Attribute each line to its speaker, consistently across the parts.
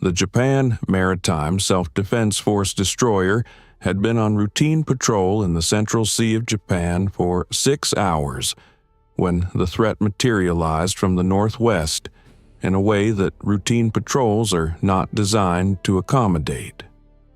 Speaker 1: The Japan Maritime Self-Defense Force destroyer had been on routine patrol in the Central Sea of Japan for 6 hours when the threat materialized from the northwest in a way that routine patrols are not designed to accommodate.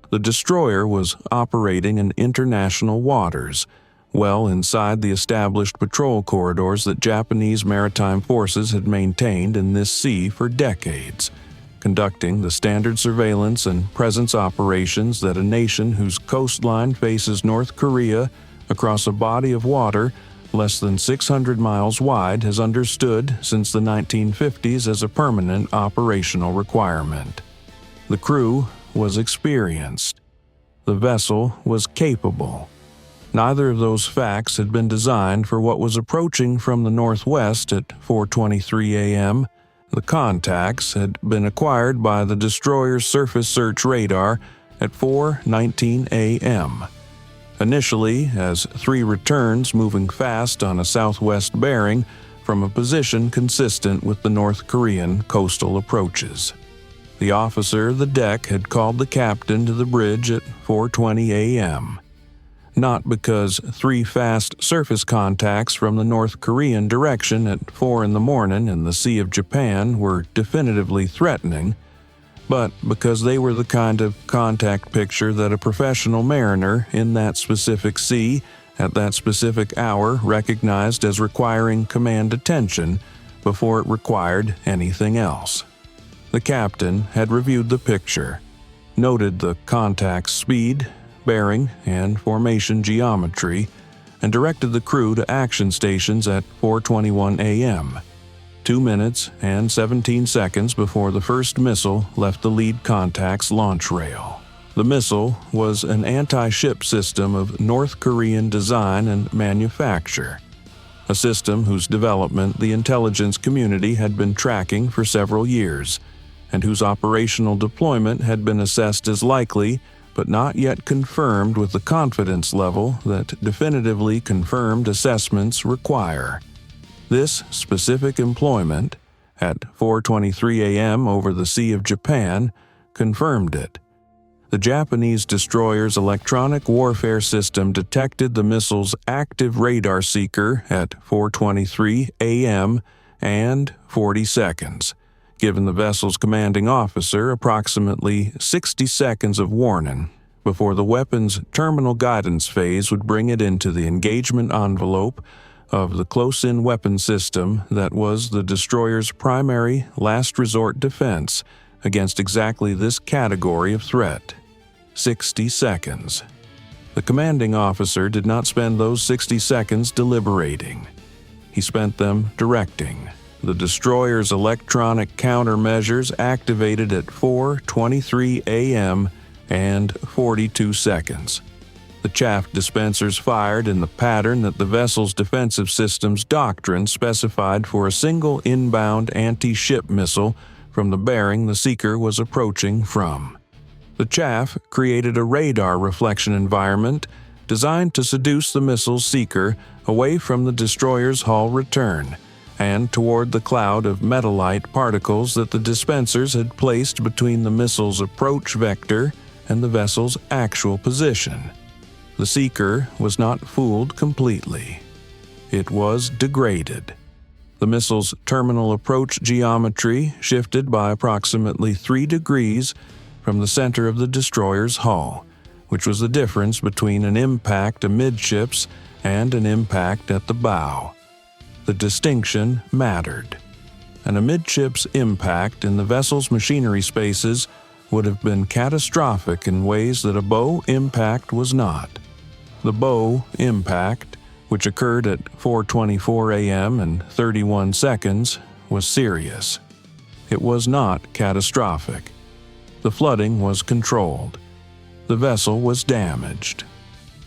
Speaker 1: The destroyer was operating in international waters, well inside the established patrol corridors that Japanese maritime forces had maintained in this sea for decades, conducting the standard surveillance and presence operations that a nation whose coastline faces North Korea across a body of water less than 600 miles wide has understood since the 1950s as a permanent operational requirement. The crew was experienced. The vessel was capable. Neither of those facts had been designed for what was approaching from the northwest at 4:23 a.m. The contacts had been acquired by the destroyer's surface search radar at 4:19 a.m. Initially, as 3 returns moving fast on a southwest bearing from a position consistent with the North Korean coastal approaches. The officer of the deck had called the captain to the bridge at 4:20 a.m. Not because 3 fast surface contacts from the North Korean direction at 4 in the morning in the Sea of Japan were definitively threatening, but because they were the kind of contact picture that a professional mariner in that specific sea at that specific hour recognized as requiring command attention before it required anything else. The captain had reviewed the picture, noted the contact's speed, bearing, and formation geometry, and directed the crew to action stations at 4:21 a.m., 2 minutes and 17 seconds before the first missile left the lead contact's launch rail. The missile was an anti-ship system of North Korean design and manufacture, a system whose development the intelligence community had been tracking for several years, and whose operational deployment had been assessed as likely but not yet confirmed with the confidence level that definitively confirmed assessments require. This specific employment, at 4:23 a.m. over the Sea of Japan, confirmed it. The Japanese destroyer's electronic warfare system detected the missile's active radar seeker at 4:23 a.m. and 40 seconds, giving the vessel's commanding officer approximately 60 seconds of warning before the weapon's terminal guidance phase would bring it into the engagement envelope of the close-in weapon system that was the destroyer's primary last resort defense against exactly this category of threat. 60 seconds. The commanding officer did not spend those 60 seconds deliberating. He spent them directing. The destroyer's electronic countermeasures activated at 4:23 a.m. and 42 seconds. The chaff dispensers fired in the pattern that the vessel's defensive systems doctrine specified for a single inbound anti-ship missile from the bearing the seeker was approaching from. The chaff created a radar reflection environment designed to seduce the missile's seeker away from the destroyer's hull return and toward the cloud of metallite particles that the dispensers had placed between the missile's approach vector and the vessel's actual position. The seeker was not fooled completely. It was degraded. The missile's terminal approach geometry shifted by approximately 3 degrees from the center of the destroyer's hull, which was the difference between an impact amidships and an impact at the bow. The distinction mattered. An amidships impact in the vessel's machinery spaces would have been catastrophic in ways that a bow impact was not. The bow impact, which occurred at 4:24 a.m. and 31 seconds, was serious. It was not catastrophic. The flooding was controlled. The vessel was damaged.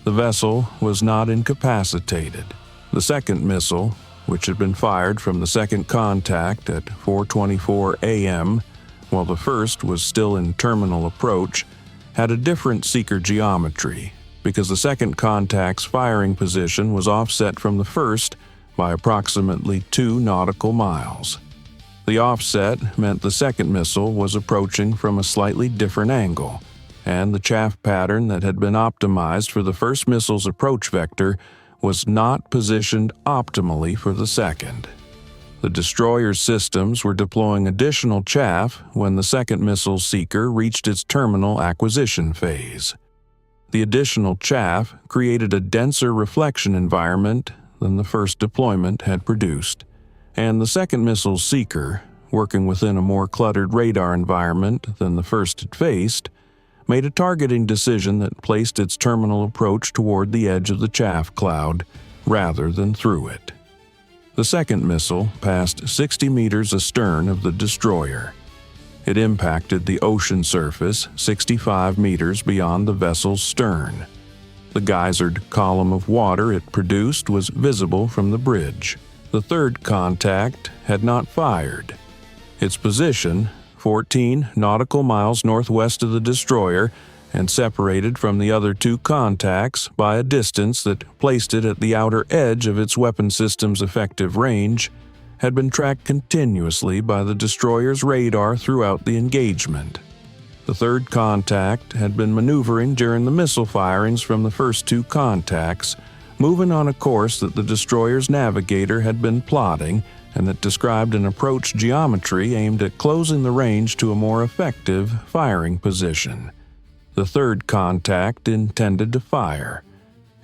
Speaker 1: The vessel was not incapacitated. The second missile, which had been fired from the second contact at 4:24 a.m., while the first was still in terminal approach, had a different seeker geometry because the second contact's firing position was offset from the first by approximately 2 nautical miles. The offset meant the second missile was approaching from a slightly different angle, and the chaff pattern that had been optimized for the first missile's approach vector was not positioned optimally for the second. The destroyer's systems were deploying additional chaff when the second missile seeker reached its terminal acquisition phase. The additional chaff created a denser reflection environment than the first deployment had produced, and the second missile seeker, working within a more cluttered radar environment than the first had faced, made a targeting decision that placed its terminal approach toward the edge of the chaff cloud rather than through it. The second missile passed 60 meters astern of the destroyer. It impacted the ocean surface 65 meters beyond the vessel's stern. The geysered column of water it produced was visible from the bridge. The third contact had not fired. Its position, 14 nautical miles northwest of the destroyer, and separated from the other two contacts by a distance that placed it at the outer edge of its weapon system's effective range, had been tracked continuously by the destroyer's radar throughout the engagement. The third contact had been maneuvering during the missile firings from the first two contacts, moving on a course that the destroyer's navigator had been plotting and that described an approach geometry aimed at closing the range to a more effective firing position. The third contact intended to fire.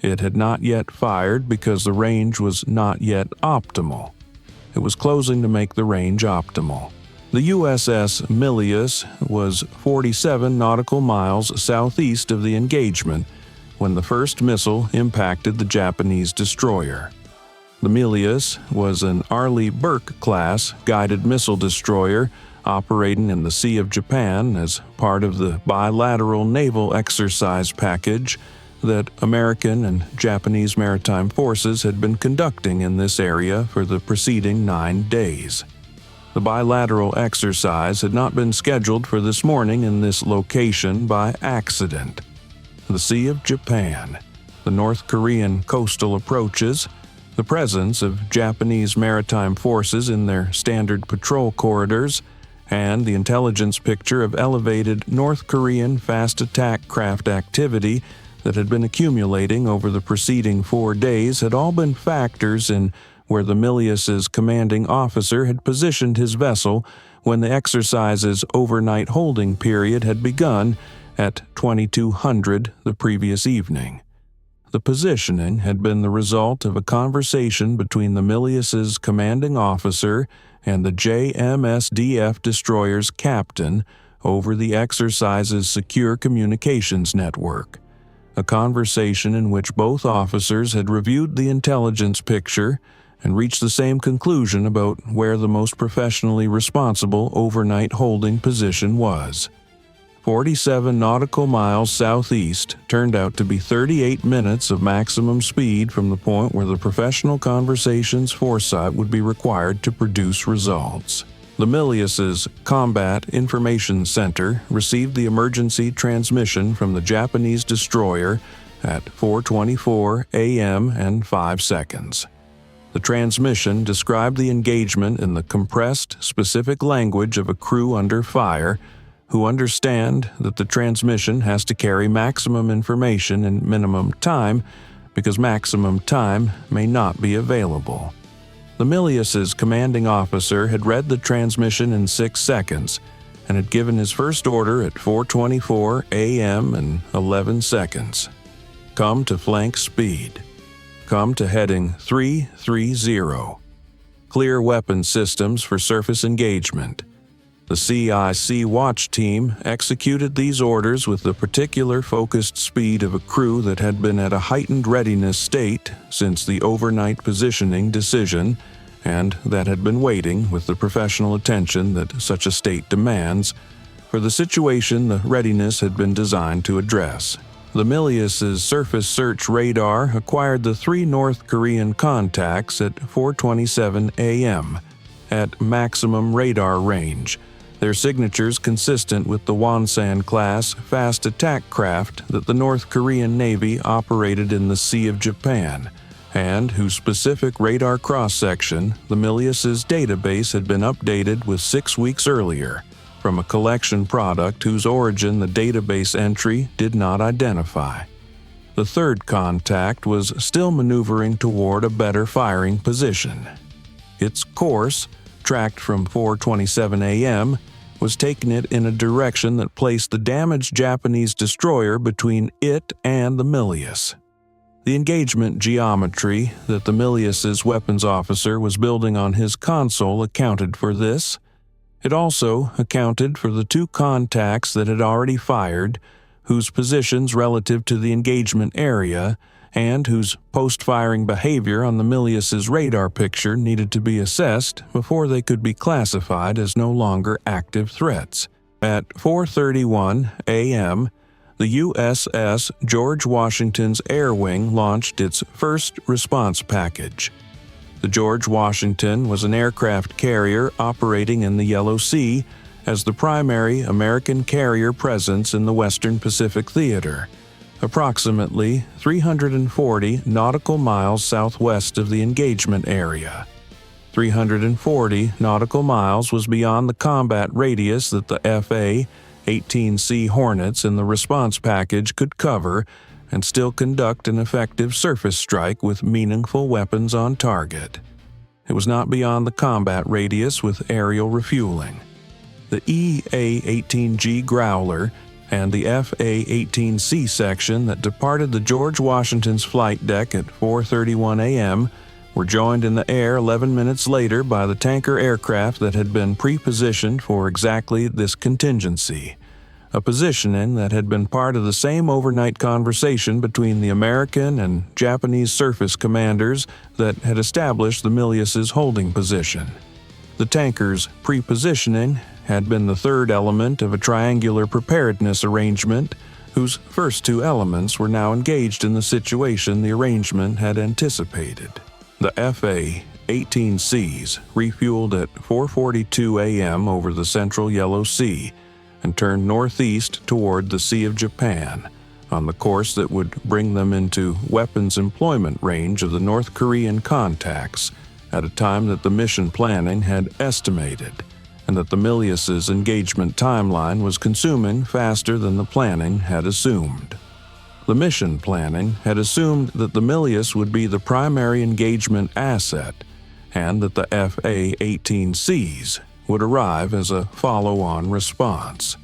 Speaker 1: It had not yet fired because the range was not yet optimal. It was closing to make the range optimal. The USS Milius was 47 nautical miles southeast of the engagement when the first missile impacted the Japanese destroyer. The Milius was an Arleigh Burke-class guided missile destroyer operating in the Sea of Japan as part of the bilateral naval exercise package that American and Japanese maritime forces had been conducting in this area for the preceding 9 days. The bilateral exercise had not been scheduled for this morning in this location by accident. The Sea of Japan, the North Korean coastal approaches, the presence of Japanese maritime forces in their standard patrol corridors, and the intelligence picture of elevated North Korean fast attack craft activity that had been accumulating over the preceding 4 days had all been factors in where the Milius's commanding officer had positioned his vessel when the exercise's overnight holding period had begun at 2200 the previous evening. The positioning had been the result of a conversation between the Milius's commanding officer and the JMSDF destroyer's captain over the exercise's secure communications network, a conversation in which both officers had reviewed the intelligence picture and reached the same conclusion about where the most professionally responsible overnight holding position was. 47 nautical miles southeast turned out to be 38 minutes of maximum speed from the point where the professional conversation's foresight would be required to produce results. The Milius's Combat Information Center received the emergency transmission from the Japanese destroyer at 4:24 a.m. and 5 seconds. The transmission described the engagement in the compressed, specific language of a crew under fire who understand that the transmission has to carry maximum information in minimum time because maximum time may not be available. The Milius's commanding officer had read the transmission in 6 seconds and had given his first order at 4:24 a.m. and 11 seconds. Come to flank speed. Come to heading 330. Clear weapon systems for surface engagement. The CIC watch team executed these orders with the particular focused speed of a crew that had been at a heightened readiness state since the overnight positioning decision, and that had been waiting with the professional attention that such a state demands for the situation the readiness had been designed to address. The Milius's surface search radar acquired the 3 North Korean contacts at 4:27 a.m. at maximum radar range, their signatures consistent with the Wonsan-class fast attack craft that the North Korean Navy operated in the Sea of Japan, and whose specific radar cross-section the Milius's database had been updated with 6 weeks earlier from a collection product whose origin the database entry did not identify. The third contact was still maneuvering toward a better firing position. Its course, tracked from 4:27 a.m., was taking it in a direction that placed the damaged Japanese destroyer between it and the Milius. The engagement geometry that the Milius's weapons officer was building on his console accounted for this. It also accounted for the 2 contacts that had already fired, whose positions relative to the engagement area and whose post-firing behavior on the Milius's radar picture needed to be assessed before they could be classified as no longer active threats. At 4:31 a.m., the USS George Washington's Air Wing launched its first response package. The George Washington was an aircraft carrier operating in the Yellow Sea as the primary American carrier presence in the Western Pacific Theater, approximately 340 nautical miles southwest of the engagement area. 340 nautical miles was beyond the combat radius that the A-18C Hornets in the response package could cover and still conduct an effective surface strike with meaningful weapons on target. It was not beyond the combat radius with aerial refueling. The EA-18G Growler and the F-A-18C section that departed the George Washington's flight deck at 4:31 a.m. were joined in the air 11 minutes later by the tanker aircraft that had been pre-positioned for exactly this contingency, a positioning that had been part of the same overnight conversation between the American and Japanese surface commanders that had established the Milius's holding position. The tanker's pre-positioning had been the third element of a triangular preparedness arrangement whose first 2 elements were now engaged in the situation the arrangement had anticipated. The FA-18Cs refueled at 4:42 a.m. over the central Yellow Sea and turned northeast toward the Sea of Japan, on the course that would bring them into weapons employment range of the North Korean contacts at a time that the mission planning had estimated, and that the Milius's engagement timeline was consuming faster than the planning had assumed. The mission planning had assumed that the Milius would be the primary engagement asset, and that the FA-18Cs would arrive as a follow-on response.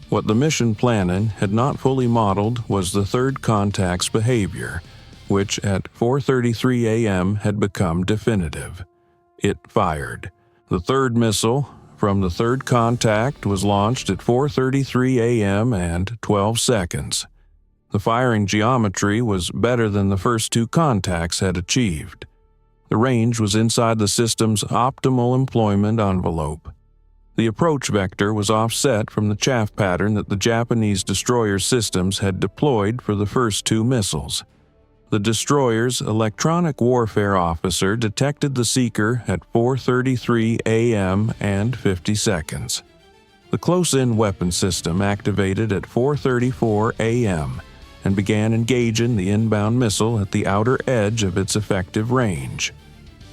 Speaker 1: What the mission planning had not fully modeled was the third contact's behavior, which at 4:33 a.m. had become definitive. It fired. The third missile from the third contact was launched at 4:33 a.m. and 12 seconds. The firing geometry was better than the first 2 contacts had achieved. The range was inside the system's optimal employment envelope. The approach vector was offset from the chaff pattern that the Japanese destroyer systems had deployed for the first 2 missiles. The destroyer's electronic warfare officer detected the seeker at 4:33 a.m. and 50 seconds. The close-in weapon system activated at 4:34 a.m. and began engaging the inbound missile at the outer edge of its effective range.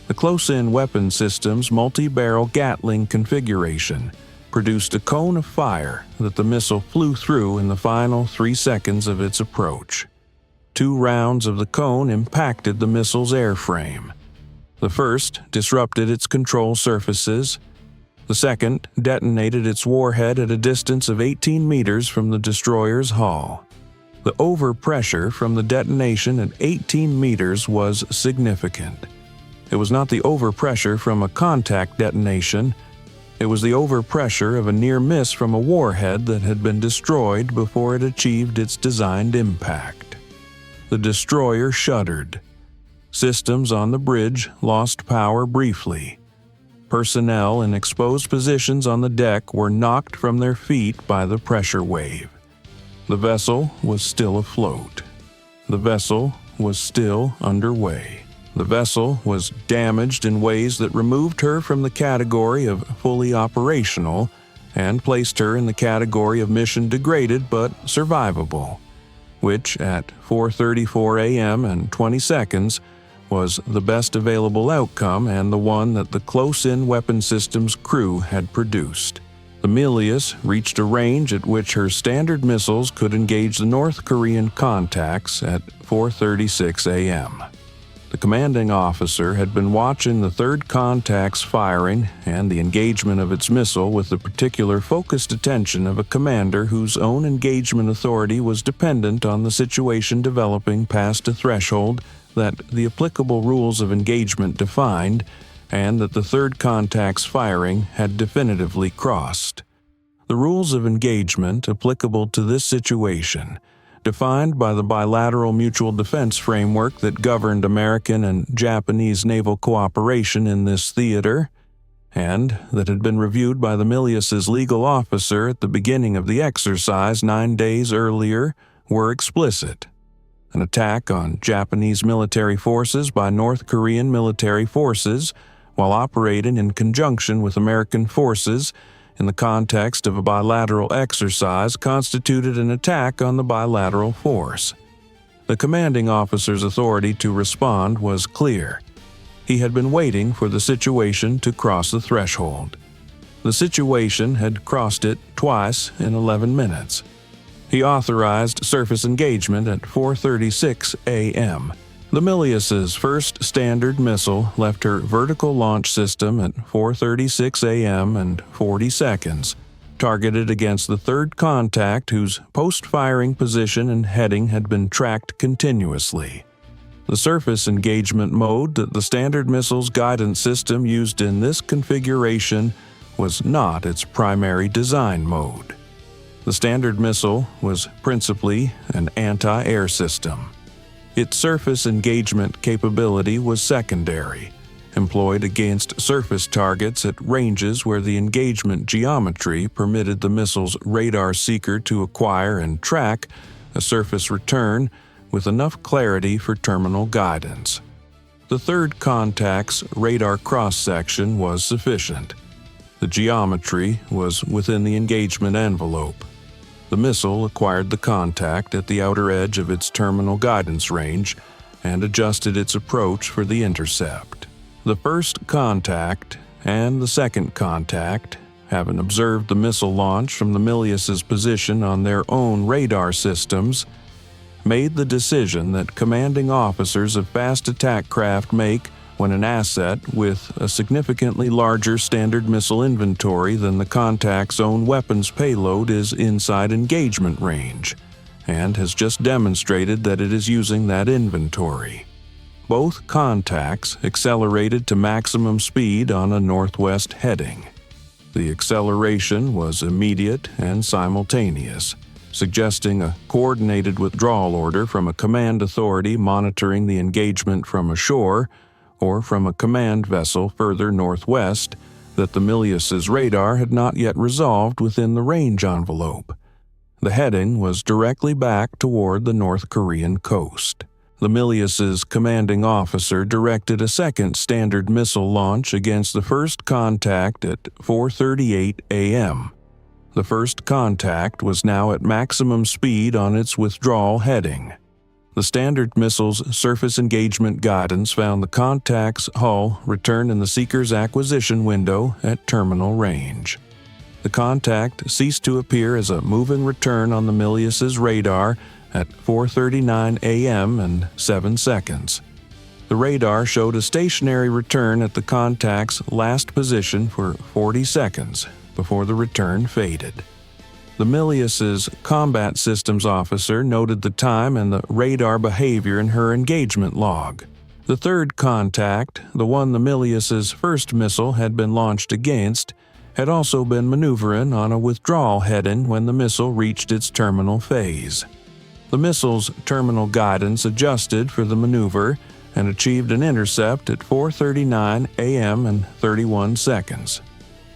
Speaker 1: The close-in weapon system's multi-barrel Gatling configuration produced a cone of fire that the missile flew through in the final 3 seconds of its approach. 2 rounds of the cone impacted the missile's airframe. The first disrupted its control surfaces. The second detonated its warhead at a distance of 18 meters from the destroyer's hull. The overpressure from the detonation at 18 meters was significant. It was not the overpressure from a contact detonation. It was the overpressure of a near miss from a warhead that had been destroyed before it achieved its designed impact. The destroyer shuddered. Systems on the bridge lost power briefly. Personnel in exposed positions on the deck were knocked from their feet by the pressure wave. The vessel was still afloat. The vessel was still underway. The vessel was damaged in ways that removed her from the category of fully operational and placed her in the category of mission degraded but survivable, which at 4:34 a.m. and 20 seconds was the best available outcome and the one that the close-in weapon systems crew had produced. The Milius reached a range at which her standard missiles could engage the North Korean contacts at 4:36 a.m. The commanding officer had been watching the third contact's firing and the engagement of its missile with the particular focused attention of a commander whose own engagement authority was dependent on the situation developing past a threshold that the applicable rules of engagement defined, and that the third contact's firing had definitively crossed. The rules of engagement applicable to this situation, defined by the bilateral mutual defense framework that governed American and Japanese naval cooperation in this theater, and that had been reviewed by the Milius's legal officer at the beginning of the exercise 9 days earlier, were explicit. An attack on Japanese military forces by North Korean military forces, while operating in conjunction with American forces in the context of a bilateral exercise, constituted an attack on the bilateral force. The commanding officer's authority to respond was clear. He had been waiting for the situation to cross the threshold. The situation had crossed it twice in 11 minutes. He authorized surface engagement at 4:36 a.m. The Milius's first standard missile left her vertical launch system at 4:36 a.m. and 40 seconds, targeted against the third contact whose post-firing position and heading had been tracked continuously. The surface engagement mode that the standard missile's guidance system used in this configuration was not its primary design mode. The standard missile was principally an anti-air system. Its surface engagement capability was secondary, employed against surface targets at ranges where the engagement geometry permitted the missile's radar seeker to acquire and track a surface return with enough clarity for terminal guidance. The third contact's radar cross-section was sufficient. The geometry was within the engagement envelope. The missile acquired the contact at the outer edge of its terminal guidance range and adjusted its approach for the intercept. The first contact and the second contact, having observed the missile launch from the Milius's position on their own radar systems, made the decision that commanding officers of fast attack craft make when an asset with a significantly larger standard missile inventory than the contact's own weapons payload is inside engagement range, and has just demonstrated that it is using that inventory. Both contacts accelerated to maximum speed on a northwest heading. The acceleration was immediate and simultaneous, suggesting a coordinated withdrawal order from a command authority monitoring the engagement from ashore or from a command vessel further northwest that the Milius's radar had not yet resolved within the range envelope. The heading was directly back toward the North Korean coast. The Milius's commanding officer directed a second standard missile launch against the first contact at 4:38 a.m. The first contact was now at maximum speed on its withdrawal heading. The standard missile's surface engagement guidance found the contact's hull return in the seeker's acquisition window at terminal range. The contact ceased to appear as a moving return on the Milius's radar at 4:39 a.m. and 7 seconds. The radar showed a stationary return at the contact's last position for 40 seconds before the return faded. The Milius's combat systems officer noted the time and the radar behavior in her engagement log. The third contact, the one the Milius's first missile had been launched against, had also been maneuvering on a withdrawal heading when the missile reached its terminal phase. The missile's terminal guidance adjusted for the maneuver and achieved an intercept at 4:39 a.m. and 31 seconds.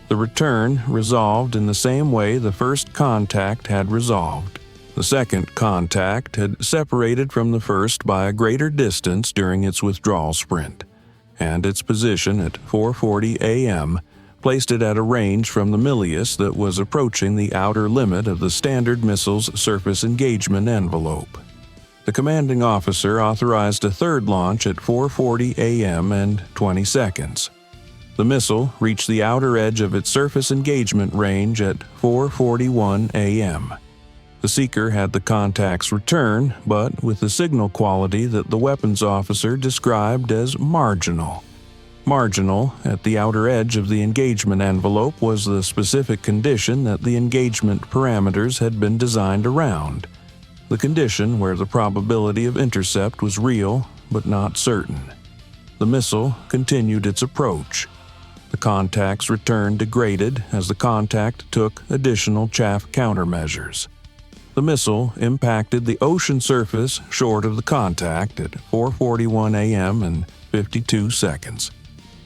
Speaker 1: The return resolved in the same way the first contact had resolved. The second contact had separated from the first by a greater distance during its withdrawal sprint, and its position at 4:40 a.m. placed it at a range from the Milius that was approaching the outer limit of the standard missile's surface engagement envelope. The commanding officer authorized a third launch at 4:40 a.m. and 20 seconds. The missile reached the outer edge of its surface engagement range at 4:41 a.m. The seeker had the contacts return, but with the signal quality that the weapons officer described as marginal. Marginal, at the outer edge of the engagement envelope, was the specific condition that the engagement parameters had been designed around. The condition where the probability of intercept was real, but not certain. The missile continued its approach. The contact's return degraded as the contact took additional chaff countermeasures. The missile impacted the ocean surface short of the contact at 4:41 a.m. and 52 seconds.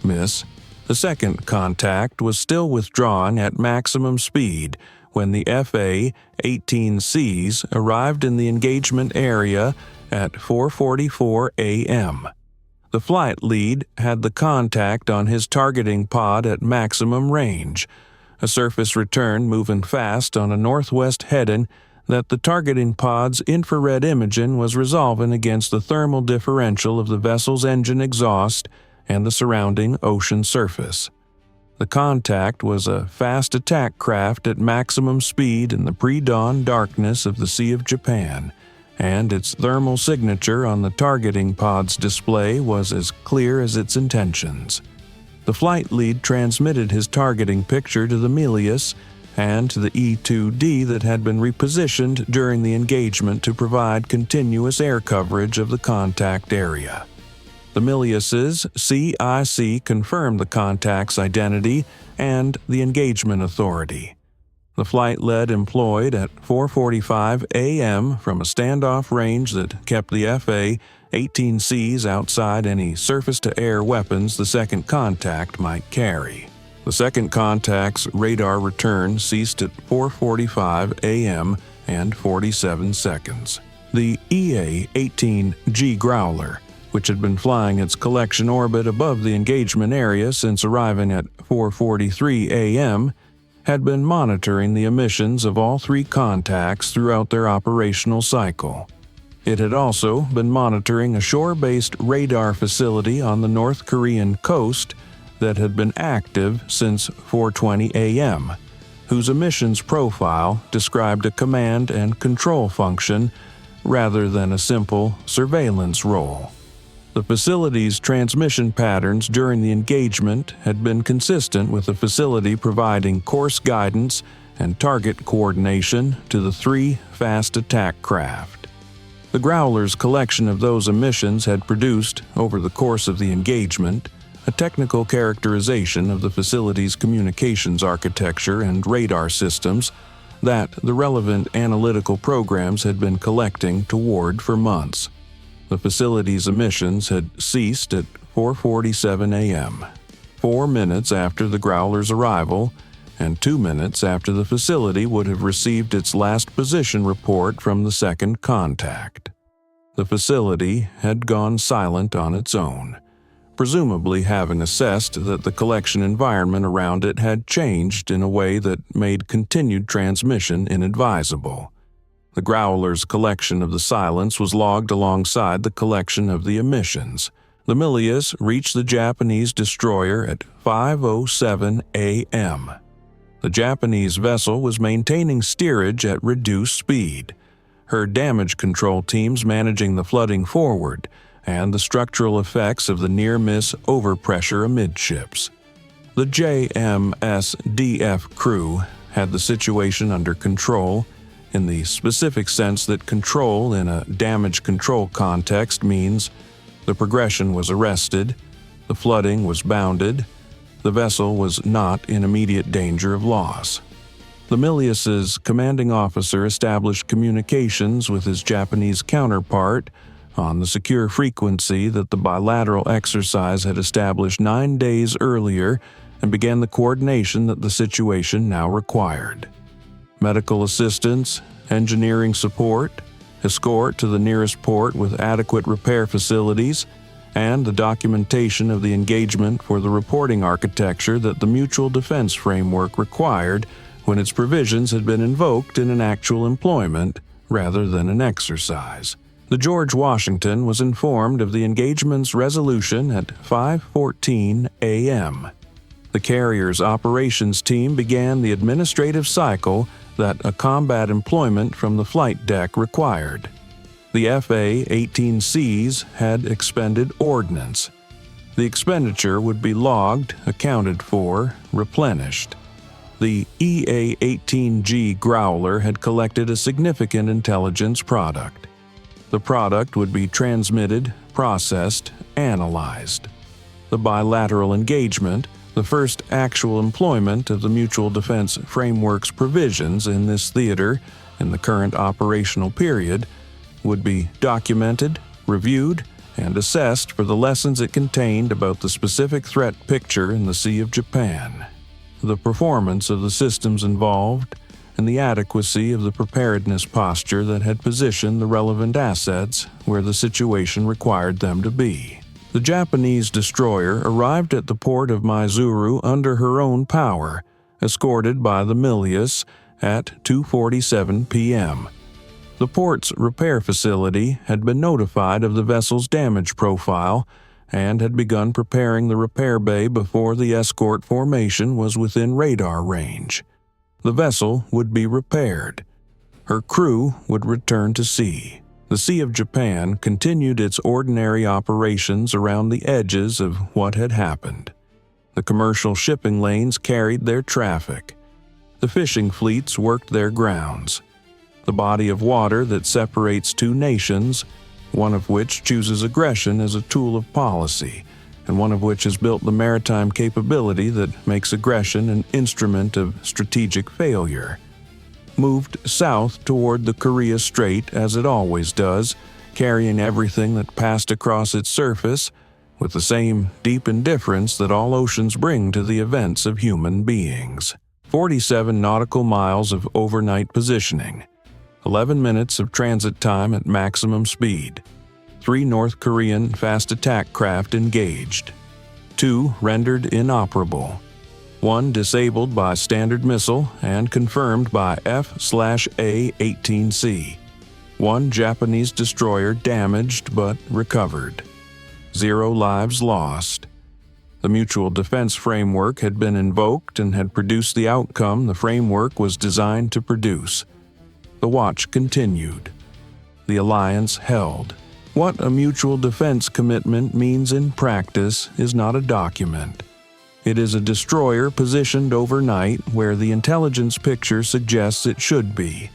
Speaker 1: Miss. The second contact was still withdrawing at maximum speed when the A-18Cs arrived in the engagement area at 4:44 a.m. The flight lead had the contact on his targeting pod at maximum range, a surface return moving fast on a northwest heading that the targeting pod's infrared imaging was resolving against the thermal differential of the vessel's engine exhaust and the surrounding ocean surface. The contact was a fast attack craft at maximum speed in the pre-dawn darkness of the Sea of Japan, and its thermal signature on the targeting pod's display was as clear as its intentions. The flight lead transmitted his targeting picture to the Milius and to the E-2D that had been repositioned during the engagement to provide continuous air coverage of the contact area. The Milius's CIC confirmed the contact's identity and the engagement authority. The flight lead employed at 4:45 a.m. from a standoff range that kept the FA-18Cs outside any surface-to-air weapons the second contact might carry. The second contact's radar return ceased at 4:45 a.m. and 47 seconds. The EA-18G Growler, which had been flying its collection orbit above the engagement area since arriving at 4:43 a.m., had been monitoring the emissions of all three contacts throughout their operational cycle. It had also been monitoring a shore-based radar facility on the North Korean coast that had been active since 4:20 a.m., whose emissions profile described a command and control function rather than a simple surveillance role. The facility's transmission patterns during the engagement had been consistent with the facility providing course guidance and target coordination to the three fast attack craft. The Growler's collection of those emissions had produced, over the course of the engagement, a technical characterization of the facility's communications architecture and radar systems that the relevant analytical programs had been collecting toward for months. The facility's emissions had ceased at 4:47 a.m., 4 minutes after the Growler's arrival, and 2 minutes after the facility would have received its last position report from the second contact. The facility had gone silent on its own, presumably having assessed that the collection environment around it had changed in a way that made continued transmission inadvisable. The Growler's collection of the silence was logged alongside the collection of the emissions. The Milius reached the Japanese destroyer at 5:07 a.m. The Japanese vessel was maintaining steerage at reduced speed, her damage control teams managing the flooding forward and the structural effects of the near-miss overpressure amidships. The JMSDF crew had the situation under control, in the specific sense that control in a damage control context means the progression was arrested, the flooding was bounded, the vessel was not in immediate danger of loss. The Milius's commanding officer established communications with his Japanese counterpart on the secure frequency that the bilateral exercise had established 9 days earlier and began the coordination that the situation now required. Medical assistance, engineering support, escort to the nearest port with adequate repair facilities, and the documentation of the engagement for the reporting architecture that the mutual defense framework required when its provisions had been invoked in an actual employment rather than an exercise. The George Washington was informed of the engagement's resolution at 5:14 a.m. The carrier's operations team began the administrative cycle that a combat employment from the flight deck required. The A-18Cs had expended ordnance. The expenditure would be logged, accounted for, replenished. The EA-18G Growler had collected a significant intelligence product. The product would be transmitted, processed, analyzed. The bilateral engagement, the first actual employment of the Mutual Defense Framework's provisions in this theater in the current operational period, would be documented, reviewed, and assessed for the lessons it contained about the specific threat picture in the Sea of Japan, the performance of the systems involved, and the adequacy of the preparedness posture that had positioned the relevant assets where the situation required them to be. The Japanese destroyer arrived at the port of Maizuru under her own power, escorted by the Milius at 2:47 p.m. The port's repair facility had been notified of the vessel's damage profile and had begun preparing the repair bay before the escort formation was within radar range. The vessel would be repaired. Her crew would return to sea. The Sea of Japan continued its ordinary operations around the edges of what had happened. The commercial shipping lanes carried their traffic. The fishing fleets worked their grounds. The body of water that separates two nations, one of which chooses aggression as a tool of policy, and one of which has built the maritime capability that makes aggression an instrument of strategic failure, moved south toward the Korea Strait as it always does, carrying everything that passed across its surface with the same deep indifference that all oceans bring to the events of human beings. 47 nautical miles of overnight positioning, 11 minutes of transit time at maximum speed, 3 North Korean fast attack craft engaged, 2 rendered inoperable, 1 disabled by Standard Missile and confirmed by F/A-18C, 1 Japanese destroyer damaged but recovered, 0 lives lost. The Mutual Defense Framework had been invoked and had produced the outcome the framework was designed to produce. The watch continued. The alliance held. What a mutual defense commitment means in practice is not a document. It is a destroyer positioned overnight where the intelligence picture suggests it should be,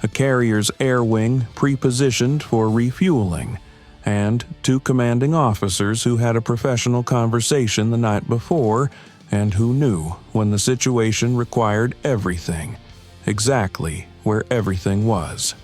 Speaker 1: a carrier's air wing pre-positioned for refueling, and 2 commanding officers who had a professional conversation the night before and who knew when the situation required everything, exactly where everything was.